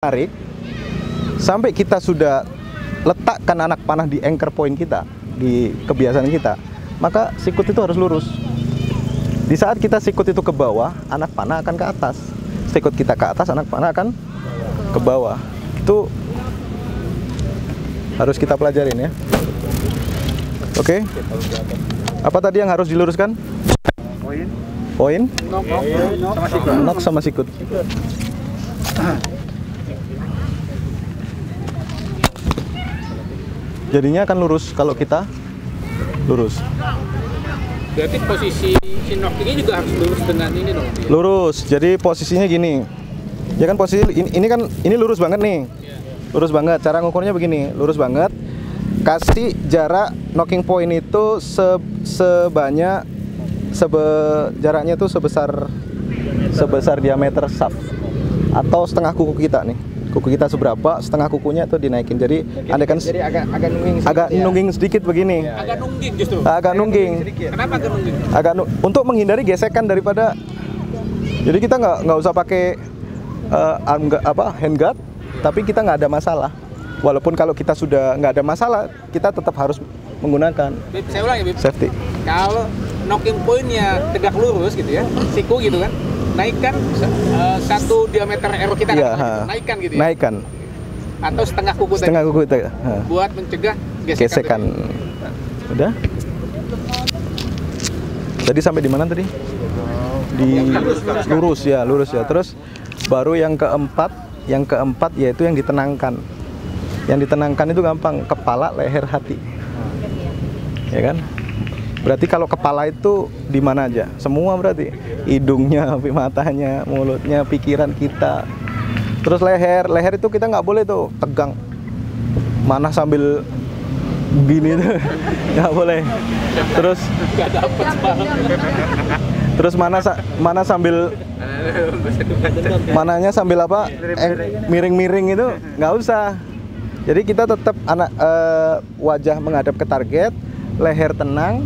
tarik sampai kita sudah letakkan anak panah di anchor point kita, di kebiasaan kita, maka sikut itu harus lurus. Di saat kita sikut itu ke bawah, anak panah akan ke atas. Sikut kita ke atas, anak panah akan ke bawah. Itu harus kita pelajarin ya. Oke. Apa tadi yang harus diluruskan? Poin. Nok sama sikut. Jadinya akan lurus kalau kita lurus. Berarti posisi si nok ini juga harus lurus dengan ini dong? Ya? Lurus. Jadi posisinya gini. Ya kan posisi ini kan ini lurus banget nih. Lurus banget. Cara ngukurnya begini, lurus banget. Kasih jarak knocking point itu jaraknya itu sebesar diameter shaft atau setengah kuku kita nih. Kuku kita seberapa, setengah kukunya itu dinaikin. Jadi andaikan agak nungging sedikit begini. Ya. Agak nungging justru. Agak nungging. Kenapa agak nungging? Untuk menghindari gesekan daripada. Jadi kita nggak usah pakai handguard, tapi kita nggak ada masalah. Walaupun kalau kita sudah nggak ada masalah, kita tetap harus menggunakan. Bip, saya ulang ya, Bip. Safety. Kalau knocking point-nya tegak lurus gitu ya, siku gitu kan, naikkan satu diameter arrow kita ya, kan, naikkan gitu ya. Naikkan. Atau setengah kuku tadi. Setengah kuku itu. Buat mencegah gesekan. Udah? Tadi sampai di mana tadi? Di lurus ya. Terus baru yang keempat yaitu yang ditenangkan. Yang ditenangkan itu gampang, kepala, leher, hati. Ya kan? Berarti kalau kepala itu di mana aja? Semua berarti. Hidungnya, matanya, mulutnya, pikiran kita. Terus leher itu kita nggak boleh tuh tegang. Mana sambil gini tuh nggak boleh. Terus mana sambil mananya sambil apa? Miring-miring itu nggak usah. Jadi kita tetap wajah menghadap ke target, leher tenang,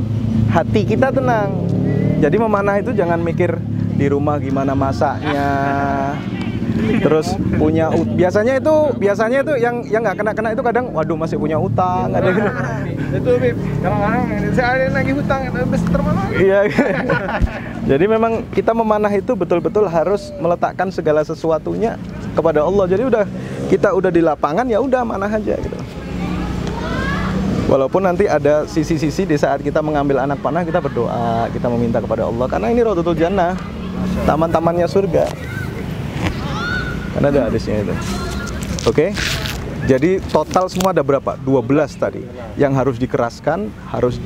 hati kita tenang. Jadi memanah itu jangan mikir di rumah gimana masaknya. Terus biasanya itu yang nggak kena itu kadang waduh masih punya utang ada gitu. Itu Bib, kadang-kadang saya lagi hutang habis termalah. Iya. Jadi memang kita memanah itu betul-betul harus meletakkan segala sesuatunya kepada Allah. Jadi kita udah di lapangan ya udah manah aja gitu. Walaupun nanti ada sisi-sisi di saat kita mengambil anak panah kita berdoa, kita meminta kepada Allah karena ini Raudhatul Jannah, taman-tamannya surga. Karena ada hadisnya itu. Oke. Jadi total semua ada berapa? 12 tadi. Yang harus dikeraskan, harus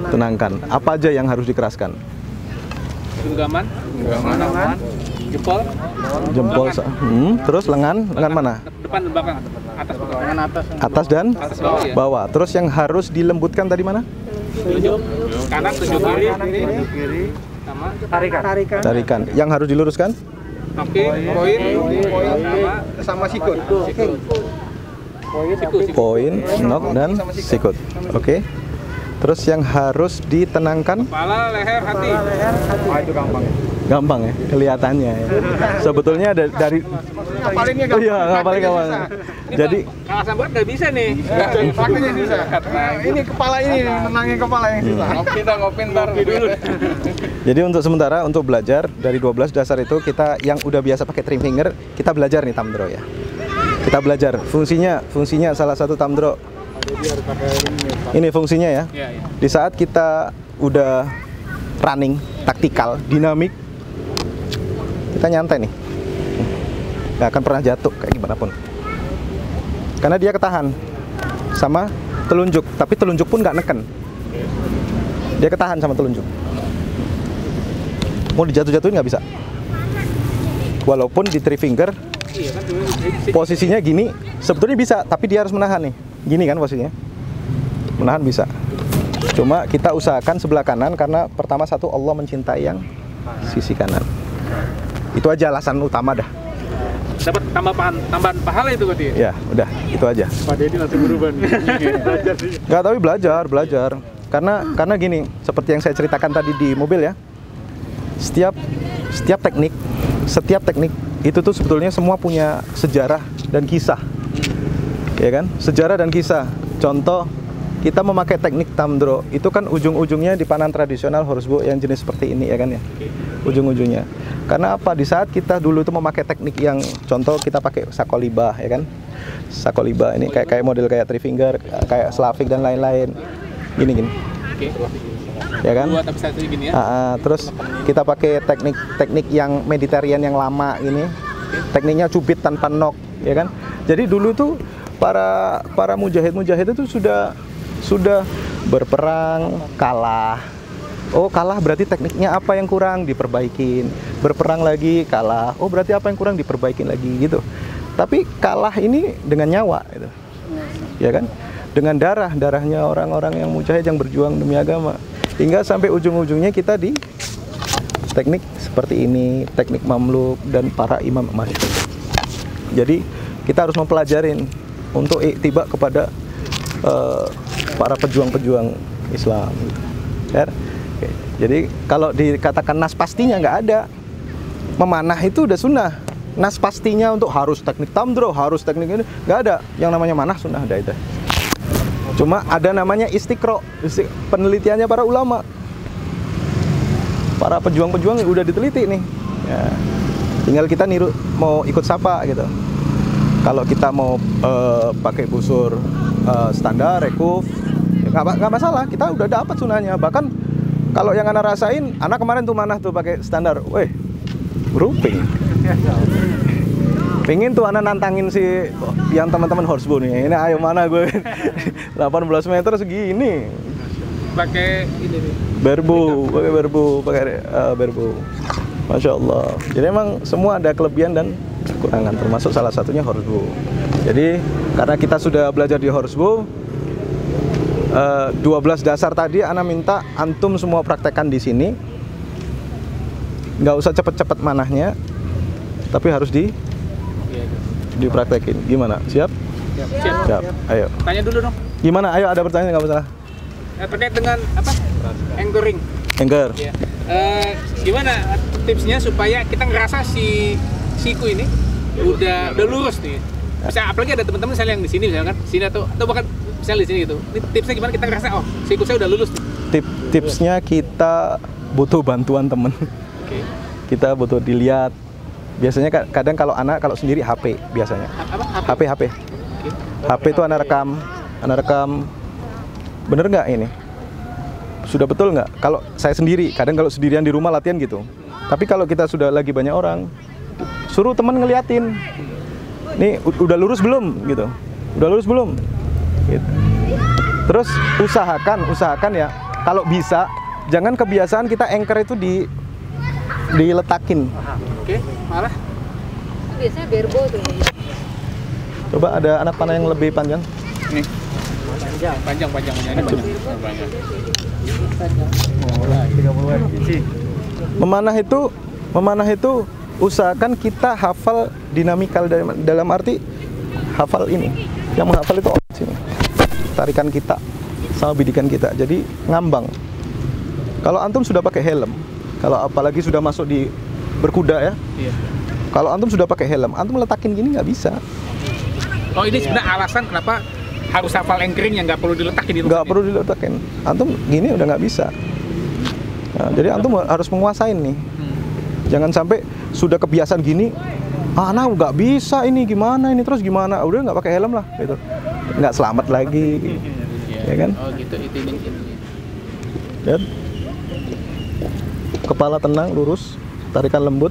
tenangkan. Apa aja yang harus dikeraskan? Genggaman, jempol, terus lengan mana? depan dan belakang, atas bawah. Atas dan bawah, bawah. Terus yang harus dilembutkan tadi mana? Kanan, kiri, sama tarikan. Yang harus diluruskan? poin, Sama sikut. Poin, nok dan sikut. Oke. Terus yang harus ditenangkan? kepala, leher, hati. Itu gampang. Gampang ya, kelihatannya ya. Sebetulnya dari Ngapalnya gampang. Iya, ngapalin gampang. Jadi Kalau sambat nggak bisa nih. Praktiknya susah. Nah, ini kepala ini menangin kepala yang susah. Kita ngopi ntar dulu. Jadi untuk sementara untuk belajar dari 12 dasar itu kita yang udah biasa pakai trim finger, kita belajar nih tamdro ya. Kita belajar fungsinya salah satu tamdro. Ini fungsinya ya. Di saat kita udah running, taktikal, dinamik, kita nyantai nih. Nggak akan pernah jatuh kayak gimana pun. Karena dia ketahan sama telunjuk, tapi telunjuk pun nggak neken. Dia ketahan sama telunjuk. Mau dijatuh-jatuhin nggak bisa. Walaupun di three finger posisinya gini, sebetulnya bisa, tapi dia harus menahan nih. Gini kan posisinya. Menahan bisa. Cuma kita usahakan sebelah kanan karena pertama satu Allah mencintai yang sisi kanan. Itu aja alasan utama dah. Dapat tambahan pahala itu berarti. Ya, udah, itu aja. Pak Deddy langsung berubah nih. Belajar sih. Nggak, tapi belajar. Karena gini, seperti yang saya ceritakan tadi di mobil ya. Setiap teknik setiap teknik itu tuh sebetulnya semua punya sejarah dan kisah, ya kan? Sejarah dan kisah. Contoh, kita memakai teknik tamdro itu kan ujung-ujungnya di panah tradisional horsebow yang jenis seperti ini, ya kan ya? Ujung-ujungnya. Karena apa? Di saat kita dulu itu memakai teknik yang contoh kita pakai sakoliba, ya kan? Sakoliba ini kayak model kayak three finger, kayak slavik dan lain-lain. Gini. Ya kan? Terus kita pakai teknik yang Mediterranean yang lama ini, tekniknya cubit tanpa nok, ya kan? Jadi dulu tuh para mujahid itu sudah berperang, kalah. Oh, kalah berarti tekniknya apa yang kurang, diperbaikin. Berperang lagi, kalah. Oh, berarti apa yang kurang, diperbaikin lagi gitu. Tapi kalah ini dengan nyawa gitu. Ya kan? Dengan darahnya orang-orang yang mujahid yang berjuang demi agama. Hingga sampai ujung-ujungnya kita di teknik seperti ini, teknik Mamluk dan para imam masyhur. Jadi kita harus mempelajarin untuk iktiba kepada para pejuang-pejuang Islam. Ya? Oke. Jadi kalau dikatakan nas pastinya nggak ada. Memanah itu udah sunnah. Nas pastinya untuk harus teknik tamdro, harus teknik ini nggak ada. Yang namanya manah sunnah ada itu. Cuma ada namanya istiqro, penelitiannya para ulama, para pejuang-pejuang yang udah diteliti nih. Ya. Tinggal kita niru mau ikut siapa gitu. Kalau kita mau pakai busur standar, rekuf, ya nggak masalah. Kita udah dapat sunahnya. Bahkan kalau yang anak rasain, anak kemarin tuh manah tuh pakai standar, weh, grouping. Pengen tuh anak nantangin si yang teman-teman horsebow nih. Ini ayo mana gue 18 meter segini. Pakai ini nih. Barebow, pakai barebow. Masya Allah. Jadi emang semua ada kelebihan dan kekurangan, termasuk salah satunya horsebow. Jadi karena kita sudah belajar di horsebow, 12 dasar tadi Ana minta antum semua praktekkan di sini. Nggak usah cepet-cepet manahnya, tapi harus dipraktekin. Gimana? Siap? Siap. Ayo. Tanya dulu dong. Gimana? Ayo, ada pertanyaan nggak masalah. Terkait dengan apa? Anchoring. Anchor. Ya. Gimana tipsnya supaya kita ngerasa si siku ini udah lurus nih? Bisa apalagi ada teman-teman misalnya yang di sini misalkan sini atau bahkan misalnya di sini gitu. Ini tipsnya gimana kita ngerasa oh siku saya udah lurus nih? Tipsnya kita butuh bantuan temen. Okay. Kita butuh dilihat. Biasanya kadang kalau sendiri HP biasanya. Apa? HP. Okay. HP itu anak rekam. Bener nggak ini? Sudah betul nggak? Kalau saya sendiri, kadang kalau sendirian di rumah latihan gitu. Tapi kalau kita sudah lagi banyak orang, suruh teman ngeliatin. Nih udah lurus belum gitu? Udah lurus belum? Gitu. Terus usahakan ya. Kalau bisa, jangan kebiasaan kita anchor itu diletakin. Oke, malah biasanya barebow tuh. Coba ada anak panah yang lebih panjang. Nih. Panjang ini panjang. Memanah itu usahakan kita hafal dinamikal dalam arti hafal ini. Yang menghafal itu otot sini. Tarikan kita sama bidikan kita. Jadi ngambang. Kalau antum sudah pakai helm, kalau apalagi sudah masuk di berkuda ya. Iya. Kalau antum sudah pakai helm, antum letakin gini nggak bisa. Oh ini sebenarnya alasan kenapa harus hafal anchoring yang nggak perlu diletakin di rumah. Nggak perlu diletakin. Antum gini udah nggak bisa. Nah, jadi antum harus menguasain nih. Jangan sampai sudah kebiasaan gini, nah nggak bisa ini gimana ini terus gimana? Udah nggak pakai helm lah, gitu. Nggak selamat lagi, ya kan? Oh gitu itu ini. Dan kepala tenang, lurus, tarikan lembut.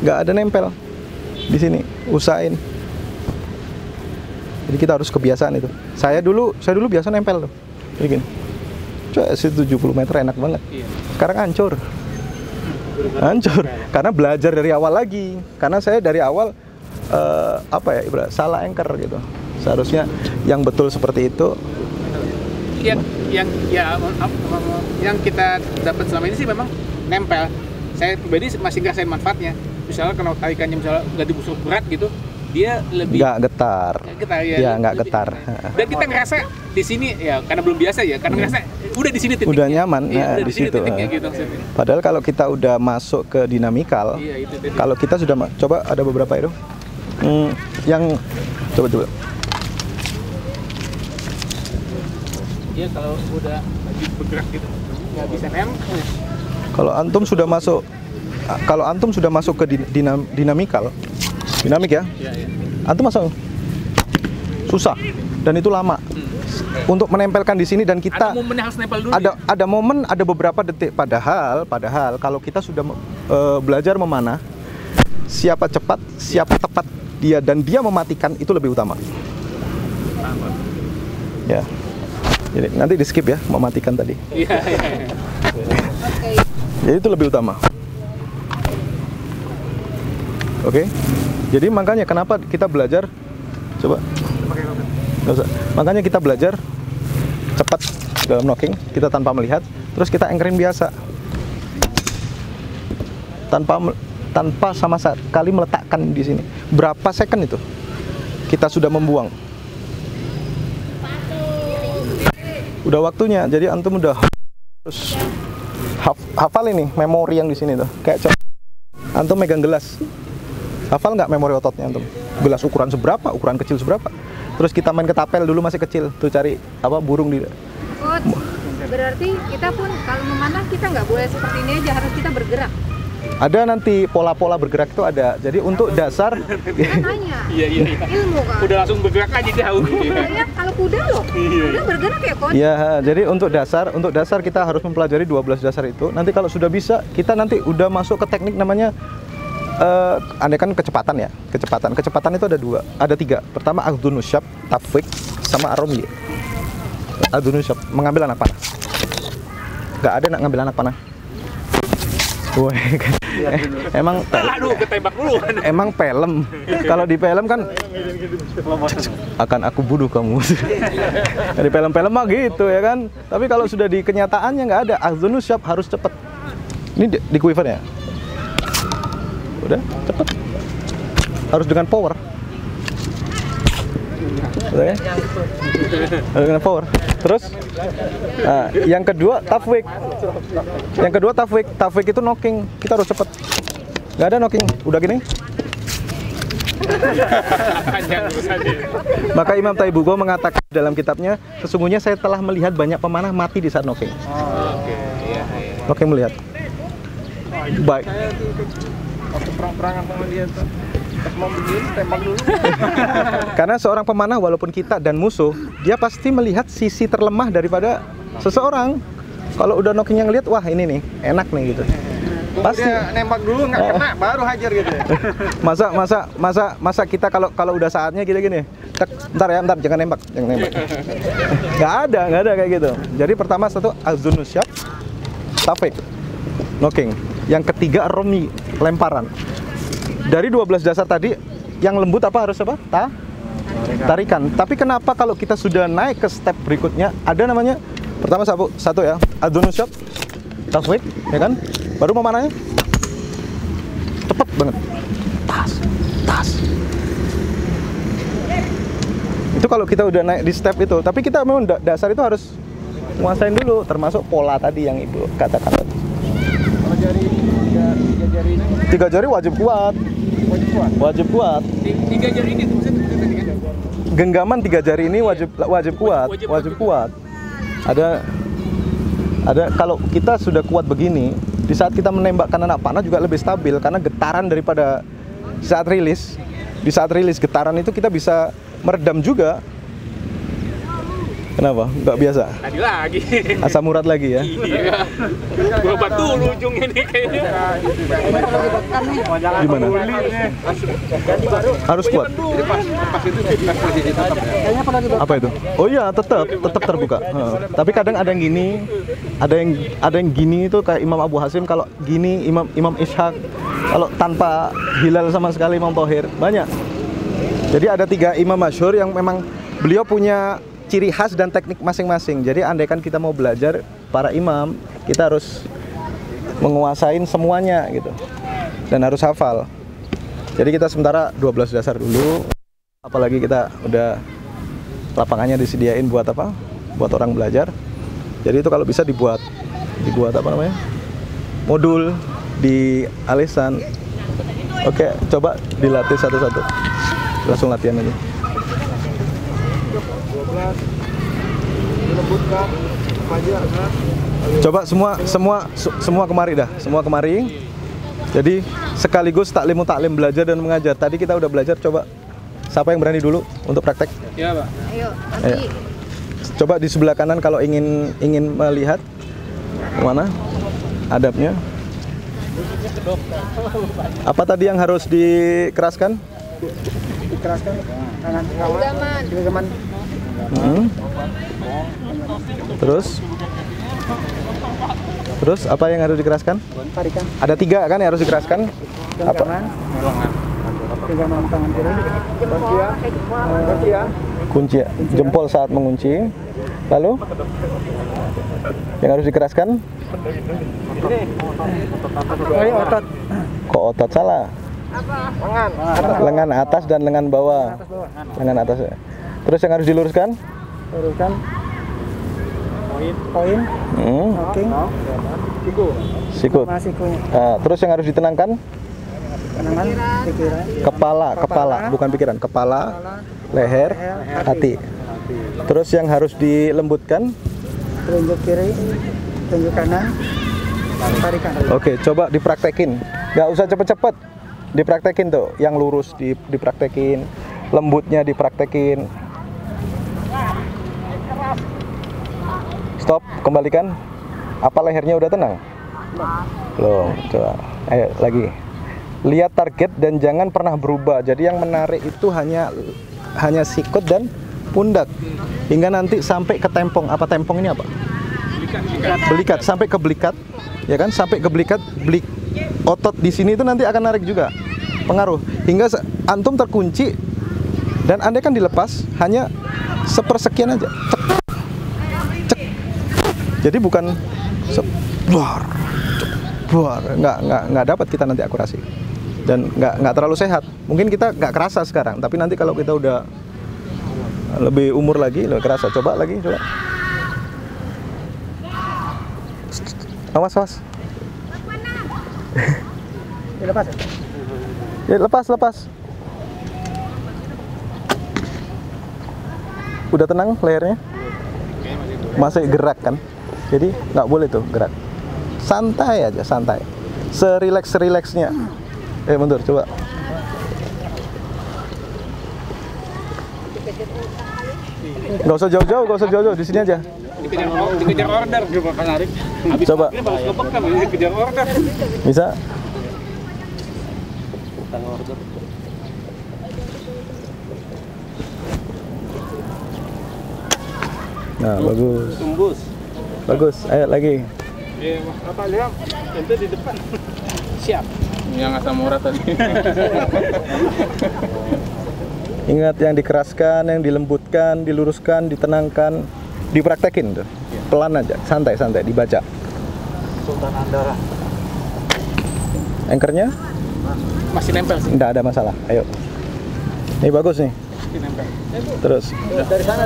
Nggak ada nempel di sini, usahain. Jadi kita harus kebiasaan itu. Saya dulu biasa nempel tuh, begini. Coba 70 meter enak banget. Sekarang hancur, karena belajar dari awal lagi. Karena saya dari awal salah anchor gitu. Seharusnya yang betul seperti itu. Yang kita dapat selama ini sih memang nempel. Saya pribadi masih ngerasain manfaatnya. Misalnya kalau tarikannya misalnya nggak dibusuk berat gitu, dia lebih nggak getar. Ya, nggak lebih getar. enak. Dan kita ngerasa di sini ya karena belum biasa ya, karena ngerasa udah di sini titiknya. Udah nyaman, Iya, udah di di sini situ. titiknya gitu maksudnya. Padahal kalau kita udah masuk ke dinamikal, Iya, itu titik. kalau kita sudah coba ada beberapa itu, yang coba. Iya, kalau udah lagi bergerak gitu nggak bisa nempel. Kalau antum sudah masuk ke dinamik ya, Iya, iya. antum masuk susah dan itu lama untuk menempelkan di sini dan Ada kita momennya harus nempel dulu. ada momen, ada beberapa detik. Padahal kalau kita sudah belajar memanah, siapa cepat, siapa tepat dia dan dia mematikan itu lebih utama. Ya. Jadi nanti di skip ya, mematikan tadi. Iya, iya. Jadi itu lebih utama. Oke. Jadi makanya kenapa kita belajar, coba. Nggak usah. Makanya kita belajar cepat dalam knocking, kita tanpa melihat, terus kita anchorin biasa. Tanpa sama sekali meletakkan di sini. Berapa second itu? Kita sudah membuang. Udah waktunya. Jadi antum udah harus hafal ini memori yang di sini tuh. Kayak contoh, antum megang gelas. Hafal nggak memori ototnya antum? Gelas ukuran seberapa? Ukuran kecil seberapa? Terus kita main ketapel dulu masih kecil. Tuh cari burung di. Coach, berarti kita pun kalau memanah kita nggak boleh seperti ini aja, harus kita bergerak. Ada nanti pola-pola bergerak itu ada. Jadi untuk dasar Kan hanya Iya. ilmu kan. Udah langsung bergerak aja jauh. Ya, kalau kuda loh, kuda bergerak ya coach. ya, jadi untuk dasar kita harus mempelajari 12 dasar itu. Nanti kalau sudah bisa, kita nanti udah masuk ke teknik namanya andai kan kecepatan ya. Kecepatan itu ada tiga. Pertama Agdunusyab, Tafwik, sama Aromi. Agdunusyab, mengambil anak panah. Nggak ada nak ngambil anak panah. Wah, emang Aduh, ketembak dulu. emang film. Kalau di film kan akan aku bunuh kamu. Di film-film mah gitu ya kan. Tapi kalau sudah di kenyataannya nggak ada. Agdunusyab harus cepet. Ini di quiver ya. Udah cepet. Harus dengan power. Udah ya? Harus dengan power. Terus yang kedua Tafwik. Tafwik itu knocking. Kita harus cepet. Nggak ada knocking. Udah gini. Maka Imam Taibugo mengatakan dalam kitabnya, sesungguhnya saya telah melihat banyak pemanah mati di saat knocking. Knocking melihat. Baik. Waktu perang-perangan sama dia tuh. Pas mau begini tembak dulu. Karena seorang pemanah walaupun kita dan musuh, dia pasti melihat sisi terlemah daripada seseorang. Kalau udah knocking yang lihat, wah ini nih, enak nih gitu. Pasti Dia nembak dulu nggak kena, baru hajar gitu ya. masa kita kalau udah saatnya gini. Bentar jangan nembak. Nggak ada kayak gitu. Jadi pertama satu Agdunusyab, Tafwik, knocking. Yang ketiga Romi, lemparan. Dari 12 dasar tadi, yang lembut harus apa? Tarikan. Tapi kenapa kalau kita sudah naik ke step berikutnya, ada namanya, pertama satu ya, Agdunusyab, Tafwik, ya kan? Baru memanahnya cepet banget. Tas. Itu kalau kita udah naik di step itu. Tapi kita memang dasar itu harus nguasain dulu, termasuk pola tadi yang Ibu katakan tadi. Kalau tiga jari ini 3 jari wajib kuat. Wajib kuat. 3 jari ini maksudnya. Genggaman 3 jari ini wajib kuat. Ada kalau kita sudah kuat begini, di saat kita menembakkan anak panah juga lebih stabil karena getaran daripada saat rilis. Di saat rilis getaran itu kita bisa meredam juga. Kenapa? Nggak biasa? Tadi lagi. Asam urat lagi ya? Iya. Gua batu ujungnya nih kayaknya. Gimana? Harus kuat. Apa itu? Oh iya, tetap terbuka. Tapi kadang ada yang gini, ada yang gini itu kayak Imam Abu Hasim. Kalau gini Imam Ishaq. Kalau tanpa hilal sama sekali Imam Thohir, banyak. Jadi ada 3 imam masyhur yang memang beliau punya ciri khas dan teknik masing-masing. Jadi andaikan kita mau belajar para imam, kita harus menguasain semuanya gitu. Dan harus hafal. Jadi kita sementara 12 dasar dulu. Apalagi kita udah lapangannya disediain buat apa? Buat orang belajar. Jadi itu kalau bisa dibuat apa namanya? Modul di alisan. Oke, coba dilatih satu-satu. Langsung latihan aja. 12 dilembutkan aja kan. Coba semua kemari dah, semua kemari. Jadi sekaligus taklim belajar dan mengajar. Tadi kita udah belajar, coba siapa yang berani dulu untuk praktek? Ya, Pak. Ayo, Ayo. Coba di sebelah kanan kalau ingin melihat mana adabnya. Apa tadi yang harus dikeraskan? Dikeraskan tangan Genggaman. Terus apa yang harus dikeraskan? tarikan Ada 3 kan yang harus dikeraskan? Apa? genggaman tangan kiri kunci ya Kunci, jempol saat mengunci. Lalu yang harus dikeraskan? otot Kok otot salah? Lengan atas dan lengan bawah. Lengan atas. Terus yang harus diluruskan? luruskan poin walking Sikut. sikunya Terus yang harus ditenangkan? tangan pikiran Kepala, bukan pikiran. Kepala, leher, hati. Terus yang harus dilembutkan? telunjuk kiri telunjuk kanan tarikan. Oke, coba dipraktekin. Nggak usah cepet-cepet. Dipraktekin tuh, yang lurus dipraktekin, lembutnya dipraktekin. Stop, kembalikan. Apa lehernya udah tenang? Belum, coba. Ayo lagi. Lihat target dan jangan pernah berubah. Jadi yang menarik itu hanya sikut dan pundak. Hingga nanti sampai ke tempong. Apa tempong ini apa? Belikat, sampai ke belikat. Ya kan? Sampai ke belikat, otot di sini itu nanti akan narik juga. Pengaruh. Hingga antum terkunci dan andai kan dilepas hanya sepersekian aja. Cek. Cek. Jadi bukan nggak dapat kita nanti akurasi dan nggak terlalu sehat. Mungkin kita nggak kerasa sekarang, tapi nanti kalau kita udah lebih umur lagi lebih kerasa. Coba lagi, coba. Awas. Dilepas Ya, lepas. Udah tenang lehernya? Masih gerak kan? Jadi nggak boleh tuh gerak. Santai aja, santai. Serileks-rileksnya. Mundur, coba. Nggak usah jauh-jauh, di sini aja. Dikejar order. Coba. Dikejar order. Bisa? Nah, bagus. Bagus, ayo lagi. Apa lihat? Tentu di depan. Siap. Yang asam urat tadi. Ingat yang dikeraskan, yang dilembutkan, diluruskan, ditenangkan, dipraktekin tuh. Pelan aja, santai-santai dibaca. Sultan Andara Anchornya? Masih nempel sih. Nggak ada masalah, ayo. Ini bagus nih. Masih nempel. Terus. dari sana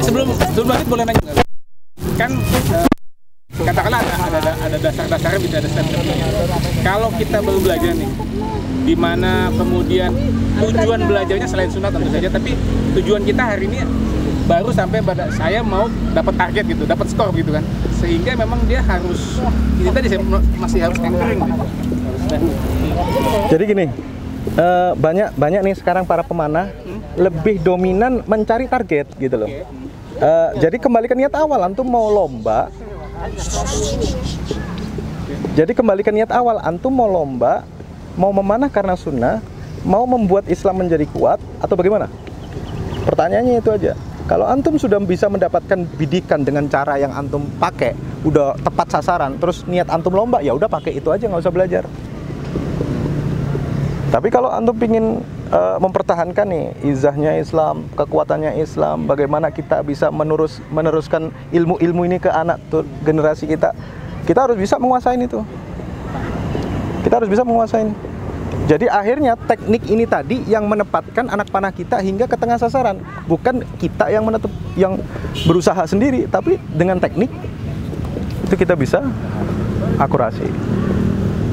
Sebelum lanjut boleh nanya nggak? Kan katakanlah ada dasar-dasarnya, bisa ada step-stepnya. Kalau kita baru belajar nih, di mana kemudian tujuan belajarnya selain sunat tentu saja, tapi tujuan kita hari ini baru sampai pada saya mau dapat target gitu, dapat skor gitu kan, sehingga memang dia harus ini tadi saya masih harus anchoring gitu. Jadi gini, banyak nih sekarang para pemanah lebih dominan mencari target gitu loh. Jadi kembali ke niat awal, antum mau lomba. Jadi kembali ke niat awal, antum mau lomba, mau memanah karena sunnah, mau membuat Islam menjadi kuat atau bagaimana? Pertanyaannya itu aja. Kalau antum sudah bisa mendapatkan bidikan dengan cara yang antum pakai, udah tepat sasaran, terus niat antum lomba, ya udah pakai itu aja, nggak usah belajar. Tapi kalau antum pingin mempertahankan nih izahnya Islam, kekuatannya Islam, bagaimana kita bisa meneruskan ilmu-ilmu ini ke anak generasi kita harus bisa menguasain itu. Kita harus bisa menguasai. Jadi akhirnya teknik ini tadi yang menempatkan anak panah kita hingga ke tengah sasaran. Bukan kita yang yang berusaha sendiri, tapi dengan teknik itu kita bisa akurasi.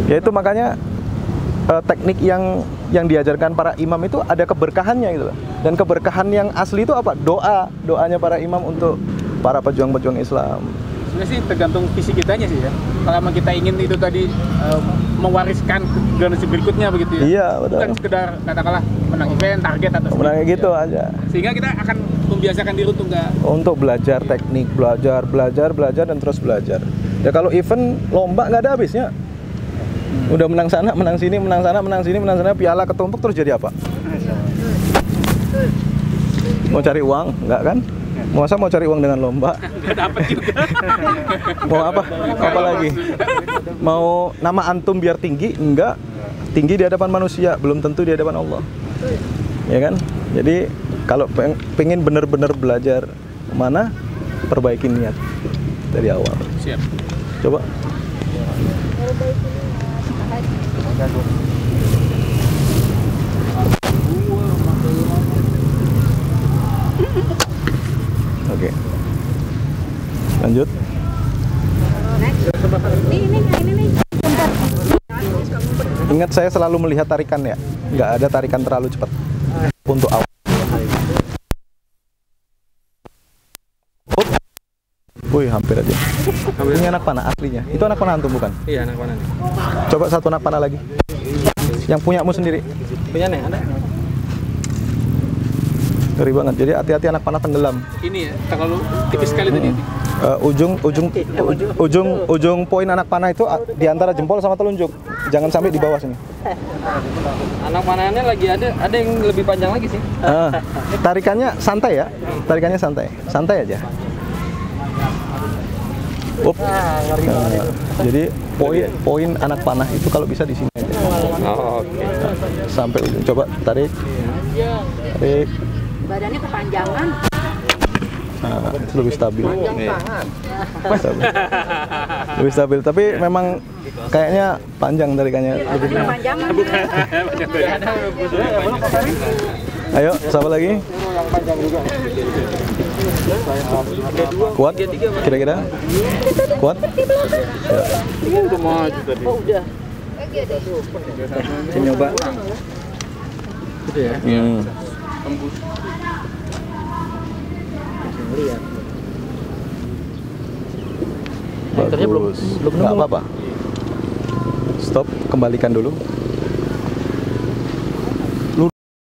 Yaitu makanya teknik yang diajarkan para imam itu ada keberkahannya gitu loh. Dan keberkahan yang asli itu apa? Doanya para imam untuk para pejuang-pejuang Islam. Sebenarnya sih tergantung visi kitanya sih ya. Kalau kita ingin itu tadi mewariskan generasi berikutnya begitu ya. Iya, betul. Bukan sekedar katakanlah menang event, target atau Menang gitu aja. Sehingga kita akan membiasakan diri untuk belajar teknik, belajar dan terus belajar. Ya kalau event lomba nggak ada habisnya. Udah menang sana, menang sini, menang sana, menang sini, menang sana, piala ketumpuk terus jadi apa? Mau cari uang, nggak kan? Masa mau cari uang dengan lomba? Nggak dapat juga. Mau apa? Apa lagi? Mau nama antum biar tinggi? Enggak. Tinggi di hadapan manusia, belum tentu di hadapan Allah. Ya kan? Jadi kalau pengen benar-benar belajar mana, perbaiki niat dari awal. Siap. Coba. Oke. Lanjut. Ini. Ingat saya selalu melihat tarikan ya. Nggak ada tarikan terlalu cepat untuk awal. Wih, hampir aja. Ini anak panah aslinya. Itu anak panah antum bukan? Iya, anak panah nih. Coba satu anak panah lagi. Yang punyamu sendiri. Punya nih, ada. Ngeri banget. Jadi hati-hati anak panah tenggelam. Ini ya, terlalu tipis sekali tadi. Ujung poin anak panah itu di antara jempol sama telunjuk. Jangan sampai di bawah sini. Anak panahnya lagi ada yang lebih panjang lagi sih. Tarikannya santai ya. Tarikannya santai. Santai aja. Jadi poin anak panah itu kalau bisa di sini aja. Oke. Sampai ujung. Coba tarik. Tarik. Badannya kepanjangan. Nah, itu lebih stabil. Stabil. Lebih stabil, tapi memang kayaknya panjang tarikannya. Kepanjangan. Ayo, siapa lagi? Kuat? Kira-kira? Kuat? Ya. Udah maju tadi. Oh, udah. Kita nyoba. Gitu ya. Tembus. Bagus. Nggak apa-apa. Stop, kembalikan dulu.